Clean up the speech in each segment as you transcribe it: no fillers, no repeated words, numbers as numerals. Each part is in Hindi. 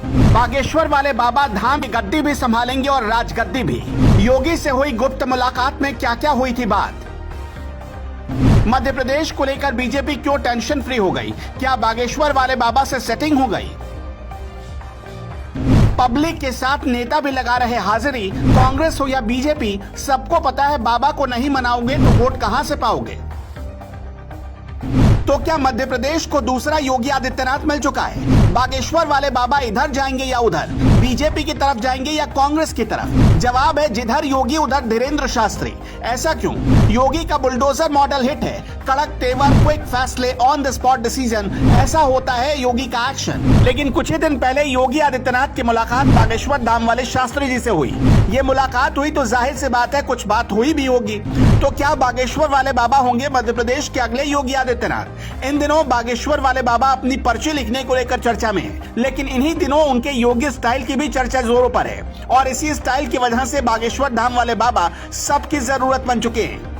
बागेश्वर वाले बाबा धाम की गद्दी भी संभालेंगे और राजगद्दी भी। योगी से हुई गुप्त मुलाकात में क्या क्या हुई थी बात। मध्य प्रदेश को लेकर बीजेपी क्यों टेंशन फ्री हो गई, क्या बागेश्वर वाले बाबा से सेटिंग हो गई। पब्लिक के साथ नेता भी लगा रहे हाजिरी, कांग्रेस हो या बीजेपी, सबको पता है बाबा को नहीं मनाओगे तो वोट कहां से पाओगे। तो क्या मध्य प्रदेश को दूसरा योगी आदित्यनाथ मिल चुका है। बागेश्वर वाले बाबा इधर जाएंगे या उधर, बीजेपी की तरफ जाएंगे या कांग्रेस की तरफ। जवाब है जिधर योगी उधर धीरेंद्र शास्त्री। ऐसा क्यों। योगी का बुलडोजर मॉडल हिट है, कड़क तेवर, क्विक फैसले, ऑन द स्पॉट डिसीजन, ऐसा होता है योगी का एक्शन। लेकिन कुछ ही दिन पहले योगी आदित्यनाथ की मुलाकात बागेश्वर धाम वाले शास्त्री जी से हुई। ये मुलाकात हुई तो जाहिर सी बात है कुछ बात हुई भी होगी। तो क्या बागेश्वर वाले बाबा होंगे मध्य प्रदेश के अगले योगी आदित्यनाथ। इन दिनों बागेश्वर वाले बाबा अपनी पर्ची लिखने को लेकर चर्चा में है, लेकिन इन्हीं दिनों उनके योगी स्टाइल की भी चर्चा जोरों पर है और इसी स्टाइल की वजह से बागेश्वर धाम वाले बाबा सबकी जरूरत बन चुके हैं।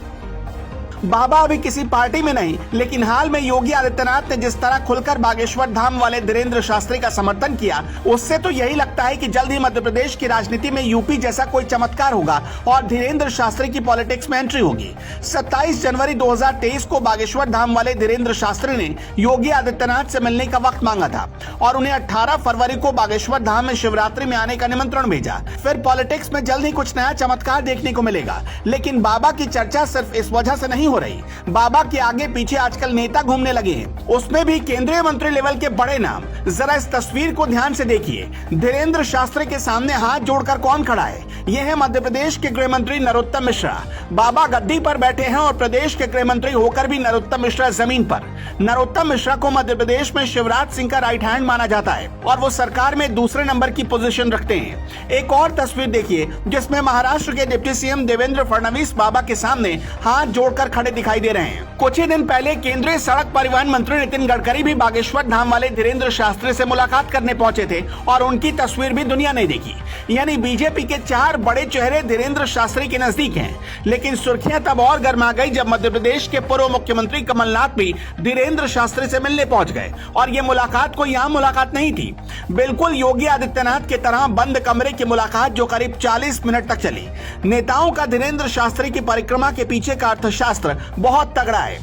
बाबा अभी किसी पार्टी में नहीं, लेकिन हाल में योगी आदित्यनाथ ने जिस तरह खुलकर बागेश्वर धाम वाले धीरेंद्र शास्त्री का समर्थन किया, उससे तो यही लगता है कि जल्द ही मध्य प्रदेश की राजनीति में यूपी जैसा कोई चमत्कार होगा और धीरेंद्र शास्त्री की पॉलिटिक्स में एंट्री होगी। 27 जनवरी 2023 को बागेश्वर धाम वाले धीरेंद्र शास्त्री ने योगी आदित्यनाथ से मिलने का वक्त मांगा था और उन्हें 18 फरवरी को बागेश्वर धाम में शिवरात्रि में आने का निमंत्रण भेजा। फिर पॉलिटिक्स में जल्द ही कुछ नया चमत्कार देखने को मिलेगा, लेकिन बाबा की चर्चा सिर्फ इस वजह से नहीं हो रही। बाबा के आगे पीछे आजकल नेता घूमने लगे हैं, उसमें भी केंद्रीय मंत्री लेवल के बड़े नाम। जरा इस तस्वीर को ध्यान से देखिए। धीरेंद्र शास्त्री के सामने हाथ जोड़कर कौन खड़ा है। यह है मध्य प्रदेश के गृह मंत्री नरोत्तम मिश्रा। बाबा गद्दी पर बैठे हैं और प्रदेश के गृह मंत्री होकर भी नरोत्तम मिश्रा जमीन पर। नरोत्तम मिश्रा को मध्य प्रदेश में शिवराज सिंह का राइट हैंड माना जाता है और वो सरकार में दूसरे नंबर की पोजीशन रखते हैं। एक और तस्वीर देखिए जिसमें महाराष्ट्र के डिप्टी सीएम देवेंद्र फडणवीस बाबा के सामने हाथ जोड़कर खड़े दिखाई दे रहे हैं। कुछ ही दिन पहले केंद्रीय सड़क परिवहन मंत्री नितिन गडकरी भी बागेश्वर धाम वाले धीरेंद्र शास्त्री से मुलाकात करने पहुंचे थे और उनकी तस्वीर भी दुनिया ने देखी। यानी बीजेपी के 4 बड़े चेहरे धीरेंद्र शास्त्री के नजदीक हैं। लेकिन सुर्खियां तब और गर्मा गई जब मध्य प्रदेश के पूर्व मुख्यमंत्री कमलनाथ भी धीरेंद्र शास्त्री से मिलने पहुंच गए और ये मुलाकात कोई आम मुलाकात नहीं थी, बिल्कुल योगी आदित्यनाथ की तरह बंद कमरे की मुलाकात जो करीब 40 मिनट तक चली। नेताओं का धीरेंद्र शास्त्री की परिक्रमा के पीछे का अर्थशास्त्र बहुत तगड़ा है।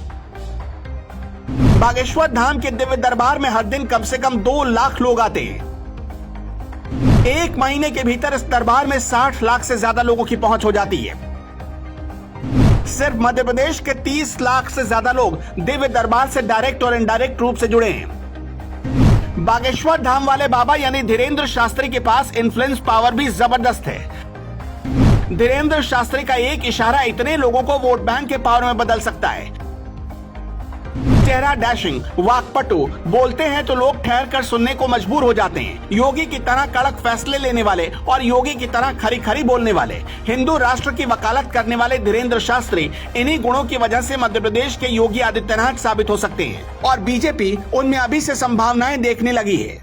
बागेश्वर धाम के दिव्य दरबार में हर दिन कम से कम 2 लाख लोग आते हैं। एक महीने के भीतर इस दरबार में 60 लाख से ज्यादा लोगों की पहुंच हो जाती है। सिर्फ मध्य प्रदेश के 30 लाख से ज्यादा लोग दिव्य दरबार से डायरेक्ट और इनडायरेक्ट रूप से जुड़े हैं। बागेश्वर धाम वाले बाबा यानी धीरेंद्र शास्त्री के पास इन्फ्लुएंस पावर भी जबरदस्त है। धीरेंद्र शास्त्री का एक इशारा इतने लोगों को वोट बैंक के पावर में बदल सकता है। चेहरा डैशिंग, वाकपटु, बोलते हैं तो लोग ठहर कर सुनने को मजबूर हो जाते हैं। योगी की तरह कड़क फैसले लेने वाले और योगी की तरह खरी खरी बोलने वाले, हिंदू राष्ट्र की वकालत करने वाले धीरेंद्र शास्त्री इन्हीं गुणों की वजह से मध्य प्रदेश के योगी आदित्यनाथ साबित हो सकते हैं और बीजेपी उनमें अभी से संभावनाएं देखने लगी है।